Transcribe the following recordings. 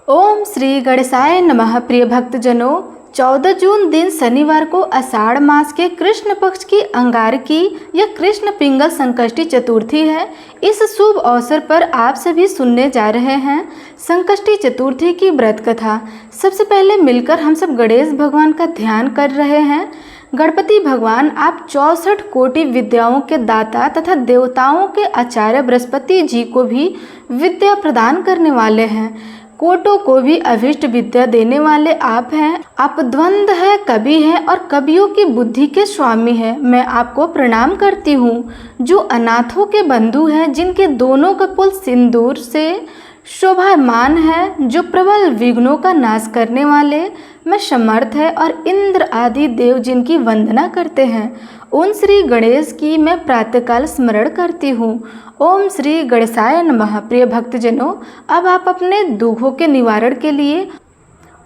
ओम श्री गणेशाय नमः। प्रिय भक्तजनों, 14 जून दिन शनिवार को आषाढ़ मास के कृष्ण पक्ष की अंगारकी या कृष्ण पिंगल संकष्टी चतुर्थी है। इस शुभ अवसर पर आप सभी सुनने जा रहे हैं संकष्टी चतुर्थी की व्रत कथा। सबसे पहले मिलकर हम सब गणेश भगवान का ध्यान कर रहे हैं। गणपति भगवान आप 64 कोटि विद्याओं के दाता तथा देवताओं के आचार्य बृहस्पति जी को भी विद्या प्रदान करने वाले हैं। कोटों को भी अभिष्ट विद्या देने वाले आप हैं। आप द्वंद्व है, कवि हैं और कवियों की बुद्धि के स्वामी हैं। मैं आपको प्रणाम करती हूँ जो अनाथों के बंधु हैं, जिनके दोनों कपोल सिंदूर से शोभायमान है, जो प्रबल विघ्नों का नाश करने वाले में समर्थ है और इंद्र आदि देव जिनकी वंदना करते हैं। उन श्री गणेश की मैं प्रातःकाल स्मरण करती हूँ। ओम श्री गणेशाय नमः। प्रिय भक्तजनों, अब आप अपने दुखों के निवारण के लिए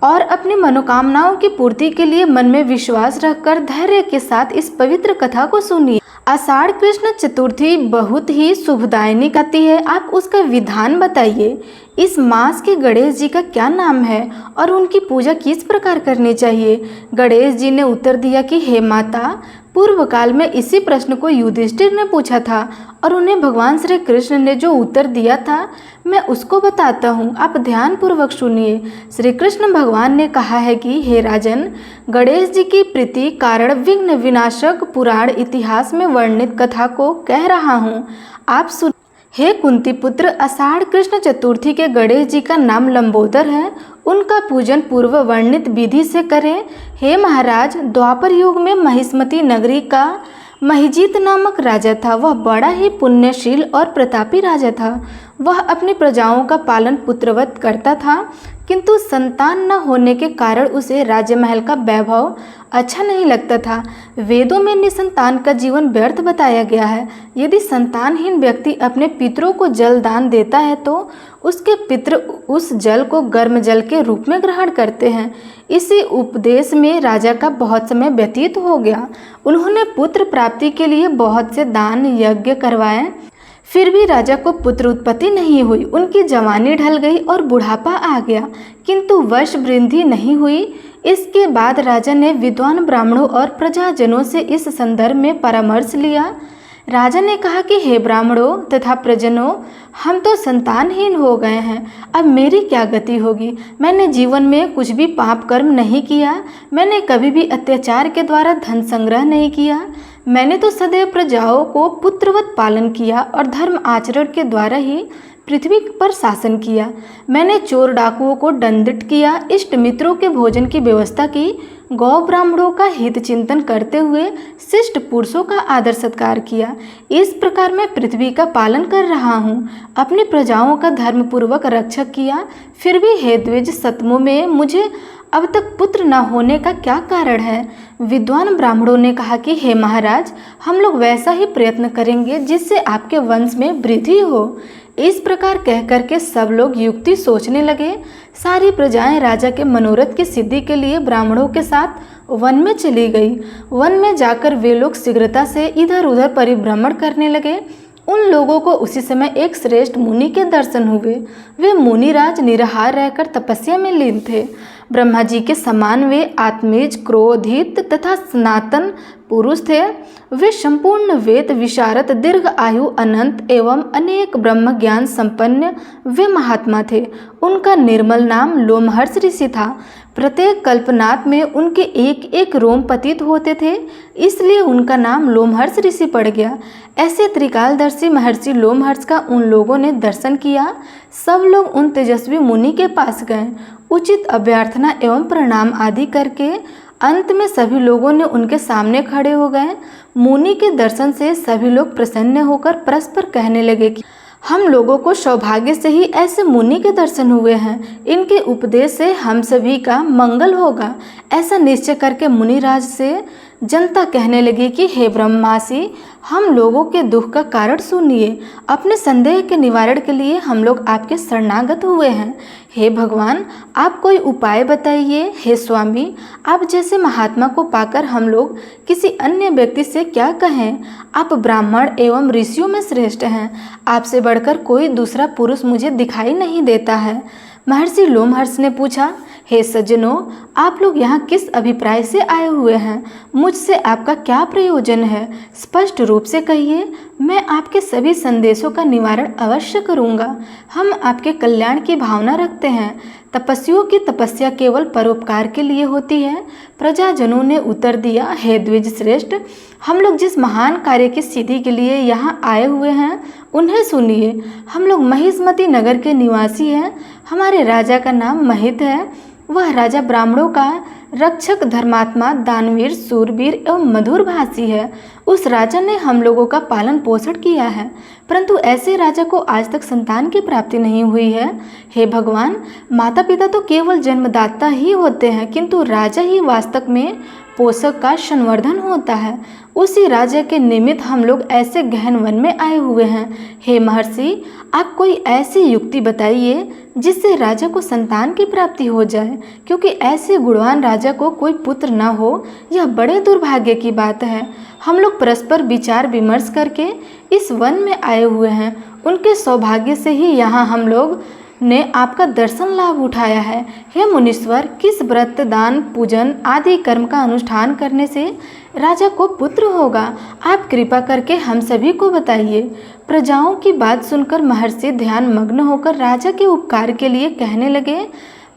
और अपनी मनोकामनाओं की पूर्ति के लिए मन में विश्वास रखकर धैर्य के साथ इस पवित्र कथा को सुनिए। आषाढ़ कृष्ण चतुर्थी बहुत ही शुभदायिनी कथी है। आप उसका विधान बताइए। इस मास के गणेश जी का क्या नाम है और उनकी पूजा किस प्रकार करनी चाहिए। गणेश जी ने उत्तर दिया कि हे माता, पूर्व काल में इसी प्रश्न को युधिष्ठिर ने पूछा था और उन्हें भगवान श्री कृष्ण ने जो उत्तर दिया था मैं उसको बताता हूँ। आप ध्यान पूर्वक सुनिए। श्री कृष्ण भगवान ने कहा है कि हे राजन, गणेश जी की प्रीति कारण विघ्न विनाशक पुराण इतिहास में वर्णित कथा को कह रहा हूँ। आप सुन। हे कुंती पुत्र, आषाढ़ कृष्ण चतुर्थी के गणेश जी का नाम लंबोदर है। उनका पूजन पूर्व वर्णित विधि से करें। हे महाराज, द्वापर युग में महिष्मती नगरी का महिजीत नामक राजा था। वह बड़ा ही पुण्यशील और प्रतापी राजा था। वह अपनी प्रजाओं का पालन पुत्रवत करता था, किंतु संतान न होने के कारण उसे राजमहल का वैभव अच्छा नहीं लगता था। वेदों में निसंतान का जीवन व्यर्थ बताया गया है। यदि संतानहीन व्यक्ति अपने पितरों को जल दान देता है तो उसके पितर उस जल को गर्म जल के रूप में ग्रहण करते हैं। इसी उपदेश में राजा का बहुत समय व्यतीत हो गया। उन्होंने पुत्र प्राप्ति के लिए बहुत से दान यज्ञ करवाए, फिर भी राजा को पुत्र उत्पत्ति नहीं हुई। उनकी जवानी ढल गई और बुढ़ापा आ गया, किंतु वंश वृद्धि नहीं हुई। इसके बाद राजा ने विद्वान ब्राह्मणों और प्रजाजनों से इस संदर्भ में परामर्श लिया। राजा ने कहा कि हे ब्राह्मणों तथा प्रजनों, हम तो संतानहीन हो गए हैं। अब मेरी क्या गति होगी। मैंने जीवन में कुछ भी पाप कर्म नहीं किया। मैंने कभी भी अत्याचार के द्वारा धन संग्रह नहीं किया। मैंने तो सदैव प्रजाओं को पुत्रवत पालन किया और धर्म आचरण के द्वारा ही पृथ्वी पर शासन किया। मैंने चोर डाकुओं को दंडित किया, इष्ट मित्रों के भोजन की व्यवस्था की, गौ ब्राह्मणों का हित चिंतन करते हुए शिष्ट पुरुषों का आदर सत्कार किया। इस प्रकार मैं पृथ्वी का पालन कर रहा हूँ। अपनी प्रजाओं का धर्मपूर्वक रक्षक किया। फिर भी हे द्विज सतमों में मुझे अब तक पुत्र न होने का क्या कारण है। विद्वान ब्राह्मणों ने कहा कि हे महाराज, हम लोग वैसा ही प्रयत्न करेंगे जिससे आपके वंश में वृद्धि हो। इस प्रकार कह करके सब लोग युक्ति सोचने लगे। सारी प्रजाएं राजा के मनोरथ की सिद्धि के लिए ब्राह्मणों के साथ वन में चली गई। वन में जाकर वे लोग शीघ्रता से इधर उधर परिभ्रमण करने लगे। उन लोगों को उसी समय एक श्रेष्ठ मुनि के दर्शन हुए। वे मुनिराज निराहार रहकर तपस्या में लीन थे। ब्रह्मा जी के समान वे आत्मेज, क्रोधित तथा सनातन पुरुष थे। वे संपूर्ण वेद विशारद, दीर्घ आयु, अनंत एवं अनेक ब्रह्म ज्ञान संपन्न वे महात्मा थे। उनका निर्मल नाम लोमहर्ष ऋषि था। प्रत्येक कल्पनाथ में उनके एक एक रोम पतित होते थे, इसलिए उनका नाम लोमहर्ष ऋषि पड़ गया। ऐसे त्रिकालदर्शी महर्षि लोमहर्ष का उन लोगों ने दर्शन किया। सब लोग उन तेजस्वी मुनि के पास गए। उचित अभ्यर्थना एवं प्रणाम आदि करके अंत में सभी लोगों ने उनके सामने खड़े हो गए। मुनि के दर्शन से सभी लोग प्रसन्न होकर परस्पर कहने लगे कि हम लोगों को सौभाग्य से ही ऐसे मुनि के दर्शन हुए हैं। इनके उपदेश से हम सभी का मंगल होगा। ऐसा निश्चय करके मुनिराज से जनता कहने लगी कि हे ब्रह्मासी, हम लोगों के दुख का कारण सुनिए। अपने संदेह के निवारण के लिए हम लोग आपके शरणागत हुए हैं। हे भगवान, आप कोई उपाय बताइए। हे स्वामी, आप जैसे महात्मा को पाकर हम लोग किसी अन्य व्यक्ति से क्या कहें। आप ब्राह्मण एवं ऋषियों में श्रेष्ठ हैं। आपसे बढ़कर कोई दूसरा पुरुष मुझे दिखाई नहीं देता है। महर्षि लोमहर्ष ने पूछा, हे सज्जनों, आप लोग यहाँ किस अभिप्राय से आए हुए हैं? मुझसे आपका क्या प्रयोजन है? स्पष्ट रूप से कहिए, मैं आपके सभी संदेशों का निवारण अवश्य करूँगा। हम आपके कल्याण की भावना रखते हैं। तपस्वियों की तपस्या केवल परोपकार के लिए होती है। प्रजाजनों ने उत्तर दिया, हे द्विज श्रेष्ठ, हम लोग जिस महान कार्य की सिद्धि के लिए यहाँ आए हुए हैं उन्हें सुनिए। हम लोग महिष्मती नगर के निवासी हैं। हमारे राजा का नाम महित है। वह राजा ब्राह्मणों का रक्षक, धर्मात्मा, दानवीर, सूरवीर एवं मधुर भाषी है। उस राजा ने हम लोगों का पालन पोषण किया है, परंतु ऐसे राजा को आज तक संतान की प्राप्ति नहीं हुई है। हे भगवान, माता पिता तो केवल जन्मदाता ही होते हैं, किंतु राजा ही वास्तव में पोषक का संवर्धन होता है। उसी राजा के निमित्त हम लोग ऐसे गहन वन में आए हुए हैं। हे महर्षि, आप कोई ऐसी युक्ति बताइए जिससे राजा को संतान की प्राप्ति हो जाए, क्योंकि ऐसे गुणवान राजा को कोई पुत्र न हो, यह बड़े दुर्भाग्य की बात है। हम लोग परस्पर विचार विमर्श करके इस वन में आए हुए हैं। उनके सौभाग्य से ही यहाँ हम लोग ने आपका दर्शन लाभ उठाया है। हे मुनीश्वर, किस व्रत, दान, पूजन आदि कर्म का अनुष्ठान करने से राजा को पुत्र होगा? आप कृपा करके हम सभी को बताइए। प्रजाओं की बात सुनकर महर्षि ध्यान मग्न होकर राजा के उपकार के लिए कहने लगे।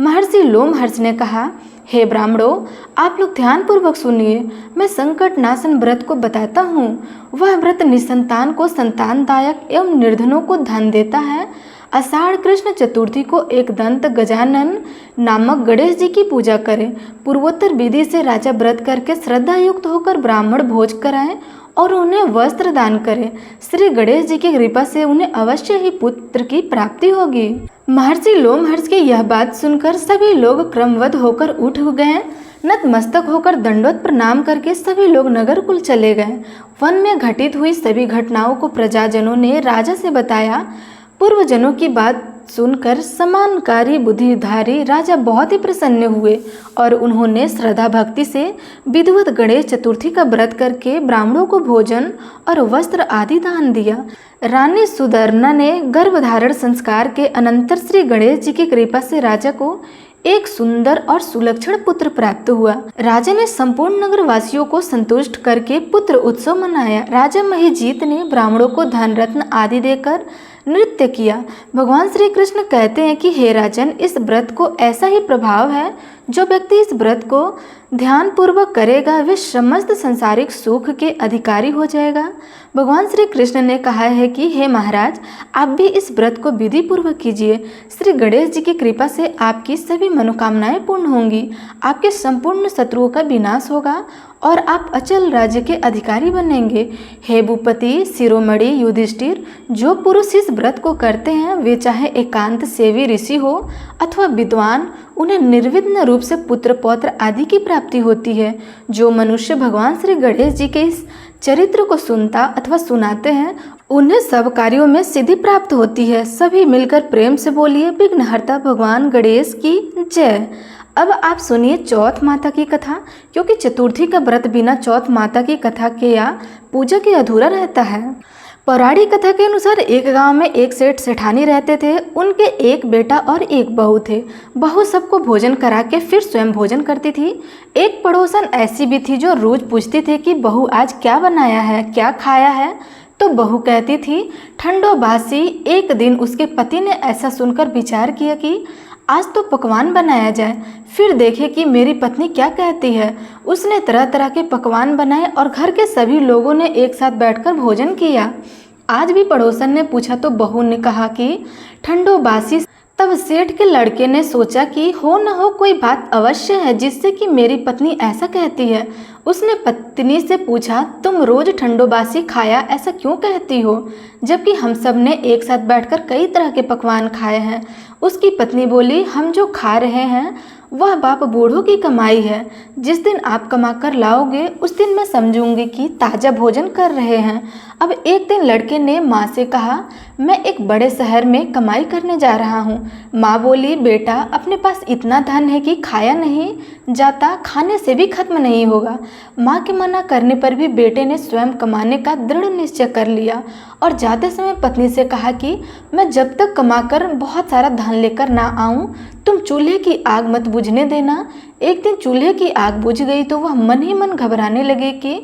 महर्षि लोमहर्ष ने कहा, हे ब्राह्मणों, आप लोग ध्यानपूर्वक सुनिए। मैं संकट नाशन व्रत को बताता हूँ। वह व्रत निसंतान को संतानदायक एवं निर्धनों को धन देता है। आषाढ़ कृष्ण चतुर्थी को एक दंत गजानन नामक गणेश जी की पूजा करें। पूर्वोत्तर विधि से राजा व्रत करके श्रद्धा युक्त होकर ब्राह्मण भोज कराएं और उन्हें वस्त्र दान करें। श्री गणेश जी की कृपा से उन्हें अवश्य ही पुत्र की प्राप्ति होगी। महर्षि लोमहर्ष की यह बात सुनकर सभी लोग क्रमबद्ध होकर उठ गए। नतमस्तक होकर दंडवत प्रणाम करके सभी लोग नगर कुल चले गए। वन में घटित हुई सभी घटनाओं को प्रजाजनों ने राजा से बताया। पूर्वजनों की बात सुनकर समानकारी बुद्धिधारी राजा बहुत ही प्रसन्न हुए और उन्होंने श्रद्धा भक्ति से विधिवत गणेश चतुर्थी का व्रत करके ब्राह्मणों को भोजन और वस्त्र आदि दान दिया। रानी सुदर्णा ने गर्भधारण संस्कार के अनंतर श्री गणेश जी की कृपा से राजा को एक सुंदर और सुलक्षण पुत्र प्राप्त हुआ। राजा ने संपूर्ण नगर वासियों को संतुष्ट करके पुत्र उत्सव मनाया। राजा महिजीत ने ब्राह्मणों को धन रत्न आदि देकर नृत्य किया। भगवान श्री कृष्ण कहते हैं कि हे राजन, इस व्रत को ऐसा ही प्रभाव है, जो व्यक्ति इस व्रत को ध्यान पूर्वक करेगा वे समस्त संसारिक सुख के अधिकारी हो जाएगा। भगवान श्री कृष्ण ने कहा है कि हे महाराज, आप भी इस व्रत को विधि पूर्वक कीजिए। श्री गणेश जी की कृपा से आपकी सभी मनोकामनाएं पूर्ण होंगी। आपके संपूर्ण शत्रुओं का विनाश होगा और आप अचल राज्य के अधिकारी बनेंगे। हे भूपति शिरोमणि युधिष्ठिर, जो पुरुष इस व्रत को करते हैं वे चाहे एकांत सेवी ऋषि हो अथवा विद्वान, उन्हें निर्विघ्न रूप से पुत्र पौत्र आदि की प्राप्ति होती है। जो मनुष्य भगवान श्री गणेश जी के इस चरित्र को सुनता अथवा सुनाते हैं उन्हें सब कार्यों में सिद्धि प्राप्त होती है। सभी मिलकर प्रेम से बोलिए, विघ्नहर्ता भगवान गणेश की जय। अब आप सुनिए चौथ माता की कथा, क्योंकि चतुर्थी का व्रत बिना चौथ माता की कथा के या पूजा के अधूरा रहता है। पौराणिक कथा के अनुसार एक गांव में एक सेठ सेठानी रहते थे। उनके एक बेटा और एक बहू थे। बहू सबको भोजन करा के फिर स्वयं भोजन करती थी। एक पड़ोसन ऐसी भी थी जो रोज पूछती थी कि बहू आज क्या बनाया है, क्या खाया है, तो बहू कहती थी ठंडो बासी। एक दिन उसके पति ने ऐसा सुनकर विचार किया कि आज तो पकवान बनाया जाए, फिर देखे कि मेरी पत्नी क्या कहती है। उसने तरह तरह के पकवान बनाए और घर के सभी लोगों ने एक साथ बैठकर भोजन किया। आज भी पड़ोसन ने पूछा तो बहू ने कहा कि ठंडो बासी। तब सेठ के लड़के ने सोचा कि हो न हो कोई बात अवश्य है जिससे कि मेरी पत्नी ऐसा कहती है। उसने पत्नी से पूछा, तुम रोज ठंडो बासी खाया ऐसा क्यों कहती हो, जबकि हम सब ने एक साथ बैठकर कई तरह के पकवान खाए हैं। उसकी पत्नी बोली, हम जो खा रहे हैं वह बाप बूढ़ों की कमाई है। जिस दिन आप कमा कर लाओगे उस दिन मैं समझूंगी कि ताज़ा भोजन कर रहे हैं। अब एक दिन लड़के ने माँ से कहा, मैं एक बड़े शहर में कमाई करने जा रहा हूँ। माँ बोली, बेटा अपने पास इतना धन है कि खाया नहीं जाता, खाने से भी खत्म नहीं होगा। माँ के मना करने पर भी बेटे ने स्वयं कमाने का दृढ़ निश्चय कर लिया और जाते समय पत्नी से कहा कि मैं जब तक कमाकर बहुत सारा धन लेकर ना आऊं, तुम चूल्हे की आग मत बुझने देना। एक दिन चूल्हे की आग बुझ गई तो वह मन ही मन घबराने लगे कि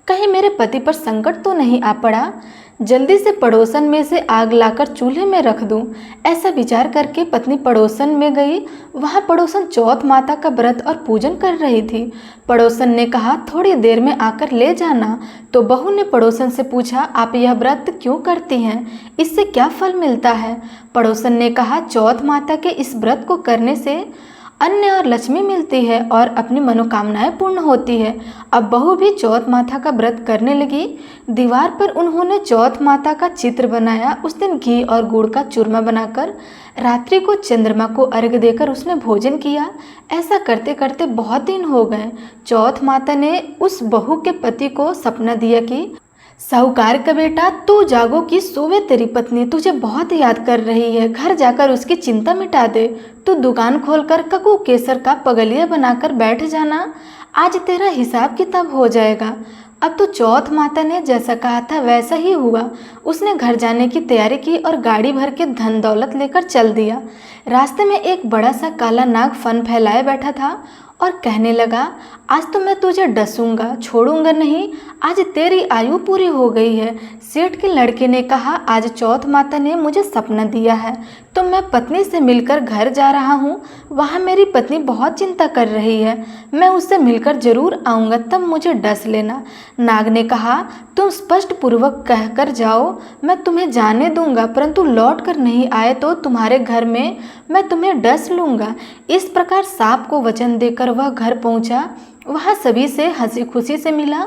कहीं मेरे पति पर संकट तो नहीं आ पड़ा, जल्दी से पड़ोसन में से आग लाकर चूल्हे में रख दूं। ऐसा विचार करके पत्नी पड़ोसन में गई। वहां पड़ोसन चौथ माता का व्रत और पूजन कर रही थी। पड़ोसन ने कहा थोड़ी देर में आकर ले जाना। तो बहू ने पड़ोसन से पूछा, आप यह व्रत क्यों करती हैं, इससे क्या फल मिलता है? पड़ोसन ने कहा, चौथ माता के इस व्रत को करने से अन्न और लक्ष्मी मिलती है और अपनी मनोकामनाएं पूर्ण होती है। अब बहू भी चौथ माता का व्रत करने लगी। दीवार पर उन्होंने चौथ माता का चित्र बनाया। उस दिन घी और गुड़ का चूरमा बनाकर रात्रि को चंद्रमा को अर्घ्य देकर उसने भोजन किया। ऐसा करते करते बहुत दिन हो गए। चौथ माता ने उस बहू के पति को सपना दिया कि साहूकार का बेटा, तू जागो कि सोवे तेरी पत्नी तुझे बहुत याद कर रही है, घर जाकर उसकी चिंता मिटा दे। तू दुकान खोलकर ककू केसर का पगलिया बनाकर बैठ जाना, आज तेरा हिसाब किताब हो जाएगा। अब तो चौथ माता ने जैसा कहा था वैसा ही हुआ। उसने घर जाने की तैयारी की और गाड़ी भर के धन दौलत लेकर चल दिया। रास्ते में एक बड़ा सा काला नाग फन फैलाए बैठा था और कहने लगा, आज तो मैं तुझे डसूंगा, छोड़ूंगा नहीं, आज तेरी आयु पूरी हो गई है। सेठ के लड़के ने कहा, आज चौथ माता ने मुझे सपना दिया है तो मैं पत्नी से मिलकर घर जा रहा हूँ। वहाँ मेरी पत्नी बहुत चिंता कर रही है, मैं उससे मिलकर जरूर आऊँगा, तब मुझे डस लेना। नाग ने कहा, तुम स्पष्ट पूर्वक कहकर जाओ, मैं तुम्हें जाने दूंगा, परंतु लौट कर नहीं आए तो तुम्हारे घर में मैं तुम्हें डस लूँगा। इस प्रकार सांप को वचन देकर वह घर पहुँचा। वह सभी से हंसी खुशी से मिला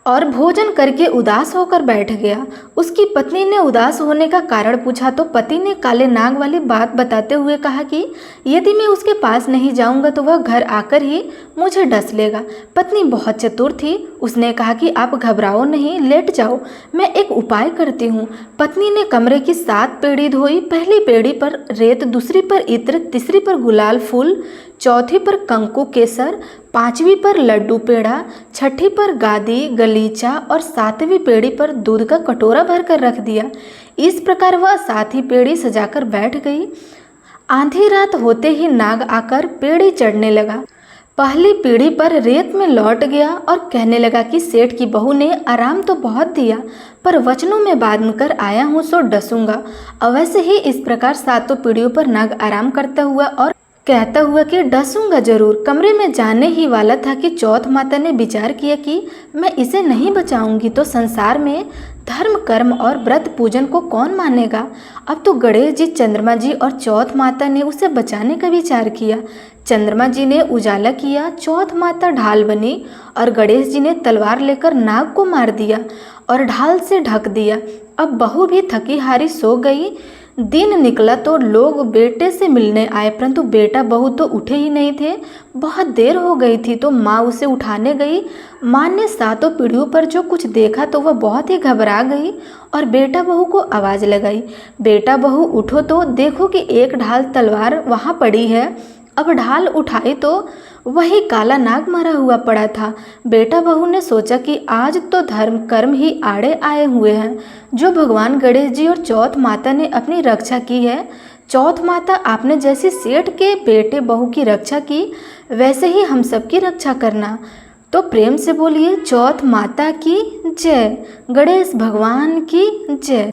और भोजन करके उदास होकर बैठ गया। उसकी पत्नी ने उदास होने का कारण पूछा तो पति ने काले नाग वाली बात बताते हुए कहा कि यदि मैं उसके पास नहीं जाऊंगा तो वह घर आकर ही मुझे डस लेगा। पत्नी बहुत चतुर थी। उसने कहा कि आप घबराओ नहीं, लेट जाओ, मैं एक उपाय करती हूँ। पत्नी ने कमरे की 7 पेड़ी धोई। पहली पेड़ी पर रेत, दूसरी पर इत्र, तीसरी पर गुलाल फूल, चौथी पर कंकु केसर, 5वीं पर लड्डू पेड़ा, 6ठी पर गादी गलीचा और 7वीं पेड़ी पर दूध का कटोरा भरकर रख दिया। इस प्रकार वह 7वीं पेड़ी सजाकर बैठ गई। आधी रात होते ही नाग आकर पेड़ी चढ़ने लगा। पहली पीढ़ी पर रेत में लौट गया और कहने लगा कि सेठ की बहू ने आराम तो बहुत दिया, पर वचनों में बांध कर आया हूँ सो डसूंगा। अवश्य ही इस प्रकार 7 पीढ़ियों पर नाग आराम करता हुआ और कहता हुआ कि डसूंगा जरूर कमरे में जाने ही वाला था कि चौथ माता ने विचार किया कि मैं इसे नहीं बचाऊंगी तो संसार में धर्म कर्म और व्रत पूजन को कौन मानेगा। अब तो गणेश जी, चंद्रमा जी और चौथ माता ने उसे बचाने का विचार किया। चंद्रमा जी ने उजाला किया, चौथ माता ढाल बनी और गणेश जी ने तलवार लेकर नाग को मार दिया और ढाल से ढक दिया। अब बहू भी थकी हारी सो गई। दिन निकला तो लोग बेटे से मिलने आए, परंतु बेटा बहू तो उठे ही नहीं थे। बहुत देर हो गई थी तो माँ उसे उठाने गई। माँ ने 7 पीढ़ियों पर जो कुछ देखा तो वह बहुत ही घबरा गई और बेटा बहू को आवाज़ लगाई, बेटा बहू उठो तो देखो कि एक ढाल तलवार वहाँ पड़ी है। अब ढाल उठाई तो वही काला नाग मरा हुआ पड़ा था। बेटा बहू ने सोचा कि आज तो धर्म कर्म ही आड़े आए हुए हैं। जो भगवान गणेश जी और चौथ माता ने अपनी रक्षा की है, चौथ माता आपने जैसे सेठ के बेटे बहू की रक्षा की वैसे ही हम सब की रक्षा करना। तो प्रेम से बोलिए चौथ माता की जय, गणेश भगवान की जय।